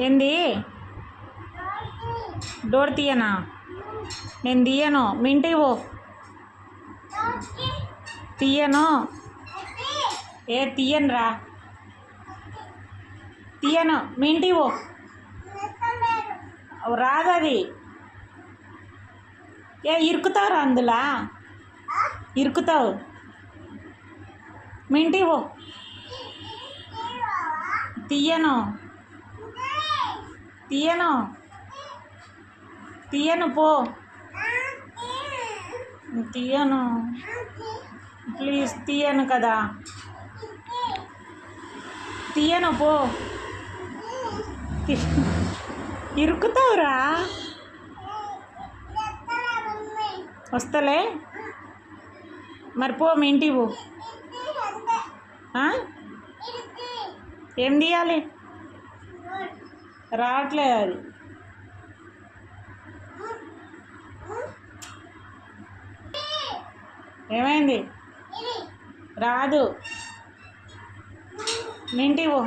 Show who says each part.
Speaker 1: ఏంది? డోర్ తీయనా? నేను తీయను. మీ ఇంటికి పో. తీయను. తీయను రా. తీయను. మీ ఇంటికి పో. రాదు అది. ఇరుకుతావురా అందులో? ఇరుకుతావు. మీ ఇంటికి పో. తీయను. తీయను. తీయను పో. తీయను. ప్లీజ్ తీయను కదా. తీయను పో. ఇరుకుతావురా. వస్తలే మరి పో. మీ ఇంటికి పో. ఏం తీయాలి? రావట్లేదు అది. ఏమైంది? రాదు. మీ ఇంటికి పో.